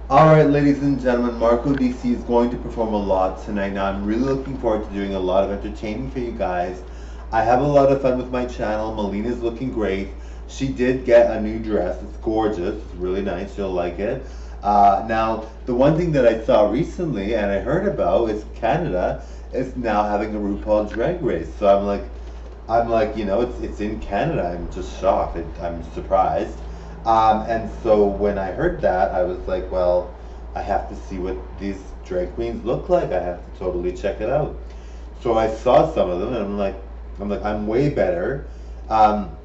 Alright, ladies and gentlemen, Marco DC is going to perform a lot tonight. Now, I'm really looking forward to doing a lot of entertaining for you guys. I have a lot of fun with my channel. Melina's looking great. She did get a new dress. It's gorgeous. It's really nice. You'll like it. Now, the one thing that I saw recently and I heard about is Canada is now having a RuPaul Drag Race. So I'm like, it's in Canada. I'm just shocked. I'm surprised. And so when I heard that, I was like, well, I have to see what these drag queens look like. I have to totally check it out. So I saw some of them, and I'm like, I'm way better. Um,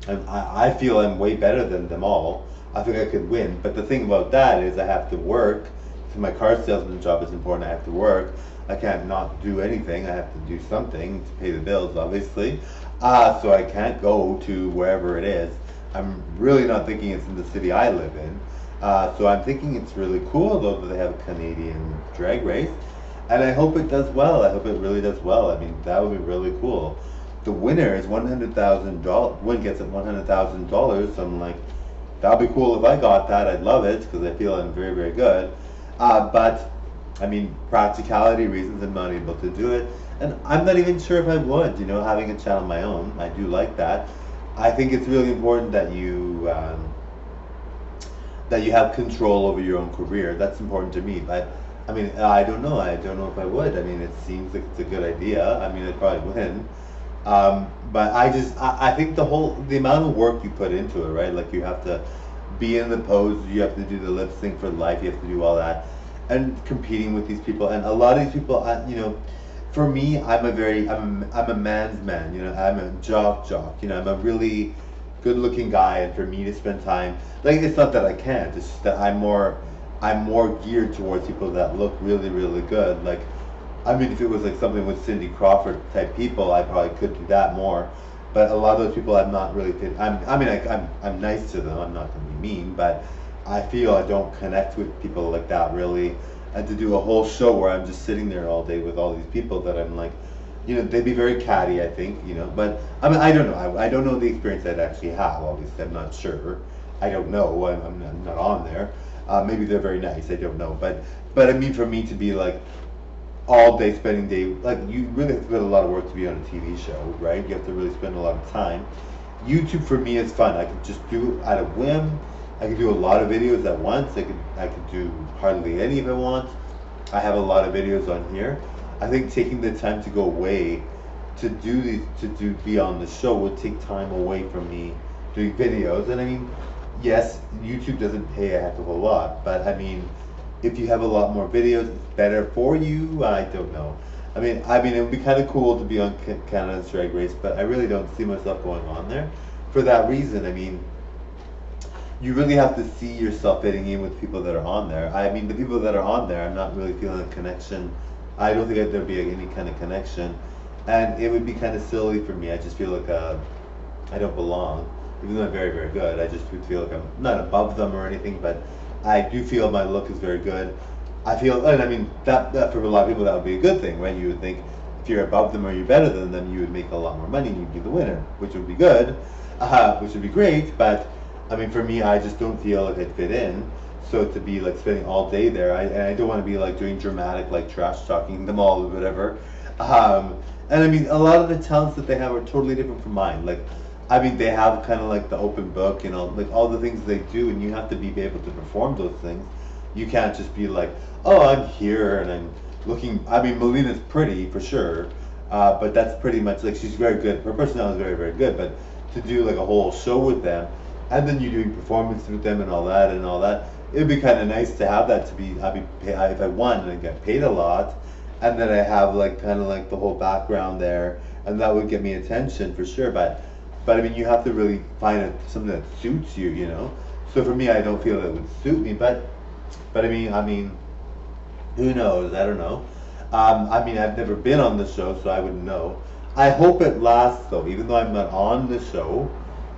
and I feel I'm way better than them all. I think I could win. But the thing about that is I have to work. So my car salesman job is important. I have to work. I can't not do anything. I have to do something to pay the bills, obviously. So I can't go to wherever it is. I'm really not thinking it's in the city I live in. So I'm thinking it's really cool though that they have a Canadian drag race. And I hope it does well. I hope it really does well. I mean, that would be really cool. The winner is $100,000. Win gets it $100,000. So I'm like, that'd be cool if I got that. I'd love it because I feel I'm very, very good. But I mean, practicality reasons, I'm not able to do it. And I'm not even sure if I would. Having a channel of my own, I do like that. I think it's really important that you have control over your own career. That's important to me. But I mean, I don't know. I don't know if I would. I mean, it seems like it's a good idea. I mean, I'd probably win. But I think the amount of work you put into it, right? Like you have to be in the pose, you have to do the lip sync for life, you have to do all that, and competing with these people. And a lot of these people, for me, I'm a man's man. I'm a jock. I'm a really good looking guy, and for me to spend time, like, it's not that I can't. It's just that I'm more geared towards people that look really, really good. Like, I mean, if it was like something with Cindy Crawford type people, I probably could do that more. But a lot of those people, I'm not really. I'm nice to them. I'm not going to be mean, but I feel I don't connect with people like that really. And to do a whole show where I'm just sitting there all day with all these people that I'm like, they'd be very catty, I think. But I mean, I don't know. I don't know the experience I'd actually have. Obviously, I'm not sure. I don't know. I'm not on there. Maybe they're very nice. I don't know. But I mean, for me to be like all day spending day, like, you really have to put a lot of work to be on a TV show, right? You have to really spend a lot of time. YouTube for me is fun. I could just do at a whim. I could do a lot of videos at once. I could do hardly any if I want. I have a lot of videos on here. I think taking the time to go away to be on the show would take time away from me doing videos. And I mean, yes, YouTube doesn't pay a heck of a lot, but I mean, if you have a lot more videos, it's better for you. I don't know. I mean, it would be kind of cool to be on Canada's Drag Race, but I really don't see myself going on there. For that reason, I mean, you really have to see yourself fitting in with people that are on there. I mean, the people that are on there, I'm not really feeling a connection. I don't think there'd be any kind of connection, and it would be kind of silly for me. I just feel like I don't belong, even though I'm very, very good. I just would feel like I'm not above them or anything, but I do feel my look is very good. I feel, and I mean, that for a lot of people that would be a good thing, right? You would think if you're above them or you're better than them, you would make a lot more money and you'd be the winner, which would be good, which would be great. But I mean, for me, I just don't feel like I'd fit in. So to be like spending all day there, and I don't want to be like doing dramatic, like trash talking them all or whatever. And I mean, a lot of the talents that they have are totally different from mine. Like, I mean, they have kind of like the open book, like all the things they do, and you have to be able to perform those things. You can't just be like, oh, I'm here and I'm looking. I mean, Melina's pretty for sure, but that's pretty much like she's very good. Her personality is very, very good, but to do like a whole show with them, and then you doing performances with them and all that, it would be kind of nice to have that to be. If I won and I get paid a lot, and then I have like kind of like the whole background there, and that would get me attention for sure. But I mean, you have to really find something that suits you. So for me, I don't feel that it would suit me, but I mean, who knows? I don't know. I mean, I've never been on the show, so I wouldn't know. I hope it lasts though, even though I'm not on the show,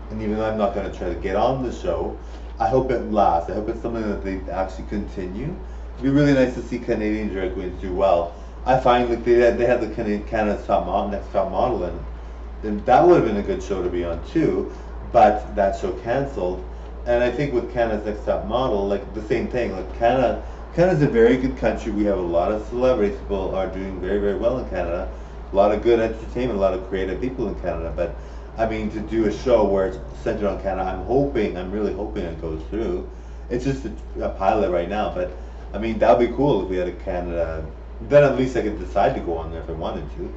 and even though I'm not going to try to get on the show. I hope it lasts. I hope it's something that they actually continue. It'd be really nice to see Canadian drag queens do well. I find like they had the Canada's Top Model, Next Top Model, and that would have been a good show to be on too, but that show canceled. And I think with Canada's Next Top Model, like the same thing. Like Canada's a very good country. We have a lot of celebrities. People are doing very, very well in Canada. A lot of good entertainment, a lot of creative people in Canada. But I mean, to do a show where it's centered on Canada, I'm really hoping it goes through. It's just a pilot right now, but I mean, that would be cool if we had a Canada. Then at least I could decide to go on there if I wanted to.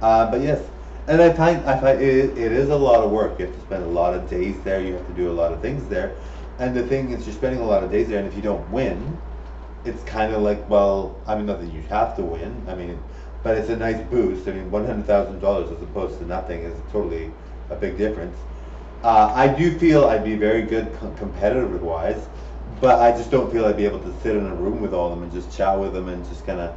But yes, and I find it is a lot of work. You have to spend a lot of days there. You have to do a lot of things there. And the thing is, you're spending a lot of days there, and if you don't win, it's kind of like, well, I mean, not that you have to win. I mean, but it's a nice boost. I mean, $100,000 as opposed to nothing is totally a big difference. I do feel I'd be very good competitive wise, but I just don't feel I'd be able to sit in a room with all of them and just chat with them and just kind of.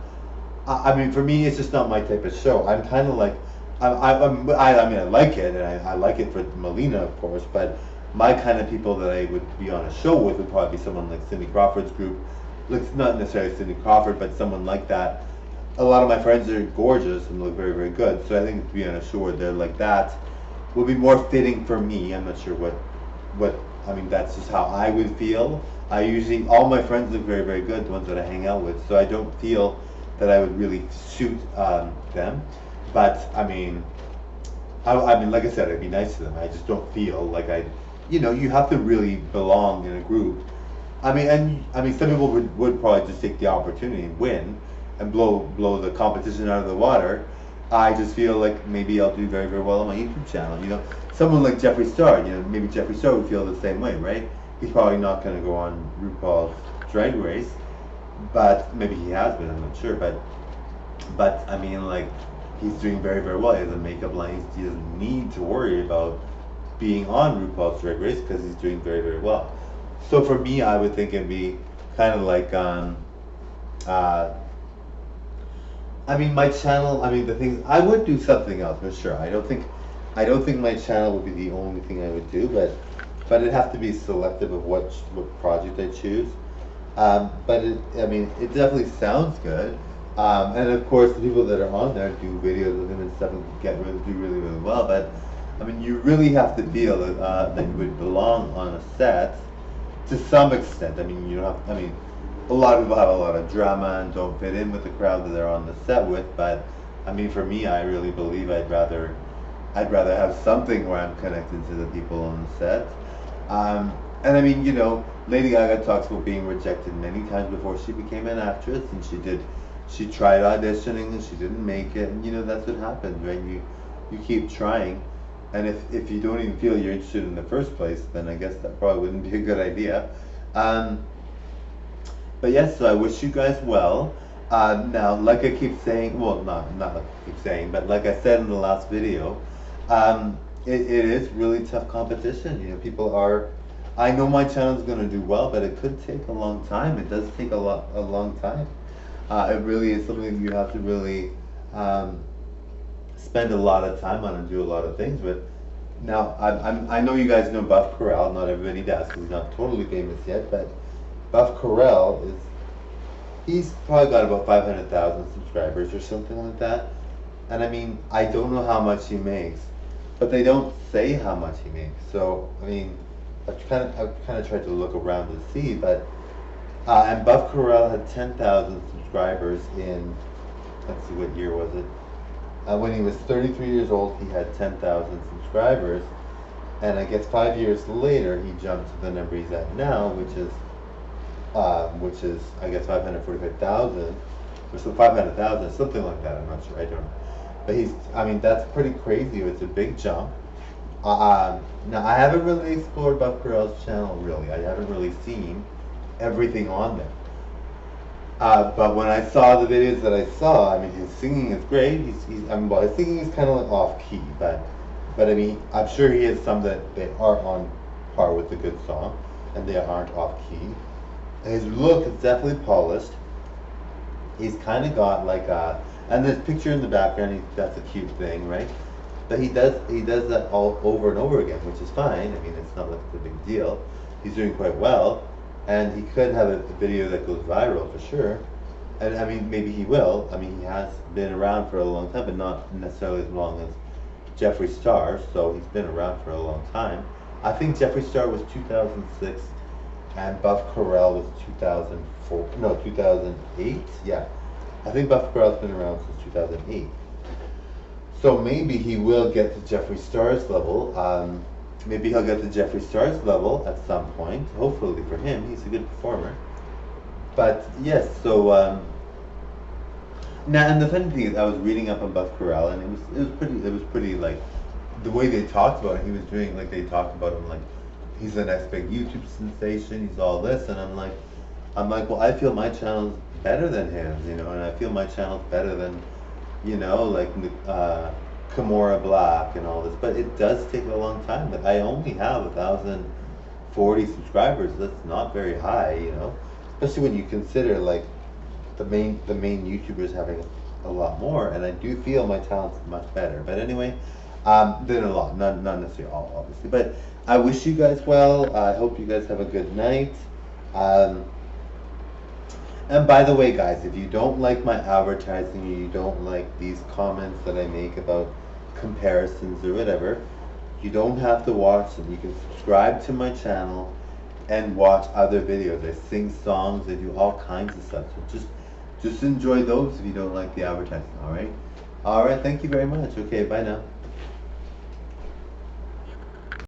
I mean, for me, it's just not my type of show. I'm kind of like, I mean, I like it, and I like it for Melina, of course, but my kind of people that I would be on a show with would probably be someone like Cindy Crawford's group. Like, not necessarily Cindy Crawford, but someone like that. A lot of my friends are gorgeous and look very, very good, so I think to be on a show where they're like that would be more fitting for me. I'm not sure I mean, that's just how I would feel. I usually, all my friends look very, very good, the ones that I hang out with, so I don't feel that I would really suit them. But I mean, I mean, like I said, I'd be nice to them. I just don't feel like you have to really belong in a group. I mean, some people would probably just take the opportunity and win, and blow the competition out of the water. I just feel like maybe I'll do very, very well on my YouTube channel. Someone like Jeffree Star. Maybe Jeffree Star would feel the same way, right? He's probably not going to go on RuPaul's Drag Race, but maybe he has been. I'm not sure, but I mean, like, he's doing very, very well. He has a makeup line. He doesn't need to worry about being on RuPaul's Drag Race because he's doing very, very well. So for me, I would think it'd be kind of like I mean, my channel. I mean, the thing I would do something else for sure. I don't think my channel would be the only thing I would do, but it'd have to be selective of what project I choose. But I mean, it definitely sounds good. And of course, the people that are on there do videos with him and stuff and do really, really well. But I mean, you really have to feel that you would belong on a set to some extent. I mean, you don't have. I mean, a lot of people have a lot of drama and don't fit in with the crowd that they're on the set with. But I mean, for me, I really believe I'd rather have something where I'm connected to the people on the set. And I mean, Lady Gaga talks about being rejected many times before she became an actress, and she tried auditioning and she didn't make it, and that's what happens, right? You keep trying, and if you don't even feel you're interested in the first place, then I guess that probably wouldn't be a good idea. But yes, so I wish you guys well. Now, like I keep saying, well, not like I keep saying, but like I said in the last video, it is really tough competition. People are. I know my channel is going to do well, but it could take a long time. It does take a long time. It really is something you have to really spend a lot of time on and do a lot of things with. Now, I know you guys know Buff Corral. Not everybody does because he's not totally famous yet, but Buff Corral he's probably got about 500,000 subscribers or something like that. And I mean, I don't know how much he makes, but they don't say how much he makes. So, I mean, I've kind of tried to look around to see, but and Buff Corral had 10,000 subscribers in, let's see, what year was it? When he was 33 years old, he had 10,000 subscribers, and I guess 5 years later, he jumped to the number he's at now, which is I guess 545,000, or so 500,000, something like that. I'm not sure. I don't know. But I mean, that's pretty crazy. It's a big jump. Now, I haven't really explored Buff Corral's channel, really. I haven't really seen everything on there. But when I saw the videos that I saw, I mean, his singing is great. Well, his singing is kind of like off key, but I mean, I'm sure he has some that they are on par with a good song, and they aren't off key. His look is definitely polished. He's kind of got like and this picture in the background, that's a cute thing, right? But he does that all over and over again, which is fine. I mean, it's not like a big deal. He's doing quite well, and he could have a video that goes viral for sure. And I mean, maybe he will. I mean, he has been around for a long time, but not necessarily as long as Jeffree Star. So he's been around for a long time. I think Jeffree Star was 2006, and Buff Corral was 2004. No, 2008. Yeah, I think Buff Corral's been around since 2008. So maybe he will get to Jeffree Star's level. Maybe he'll get to Jeffree Star's level at some point. Hopefully for him, he's a good performer. But yes, so now, and the funny thing is, I was reading up on Buff Corral, and it was pretty like the way they talked about it. He was doing like they talked about him like he's the next big YouTube sensation. He's all this, and I'm like, well, I feel my channel's better than his, and I feel my channel's better than, like Kimora Black and all this. But it does take a long time. Like I only have 1,040 subscribers. That's not very high. Especially when you consider like the main YouTubers having a lot more, and I do feel my talent's much better. But anyway, then a lot, not necessarily all, obviously. But I wish you guys well. I hope you guys have a good night. And by the way, guys, if you don't like my advertising, or you don't like these comments that I make about comparisons or whatever, you don't have to watch them. You can subscribe to my channel and watch other videos. I sing songs, I do all kinds of stuff. So just enjoy those if you don't like the advertising, alright? Alright, thank you very much. Okay, bye now.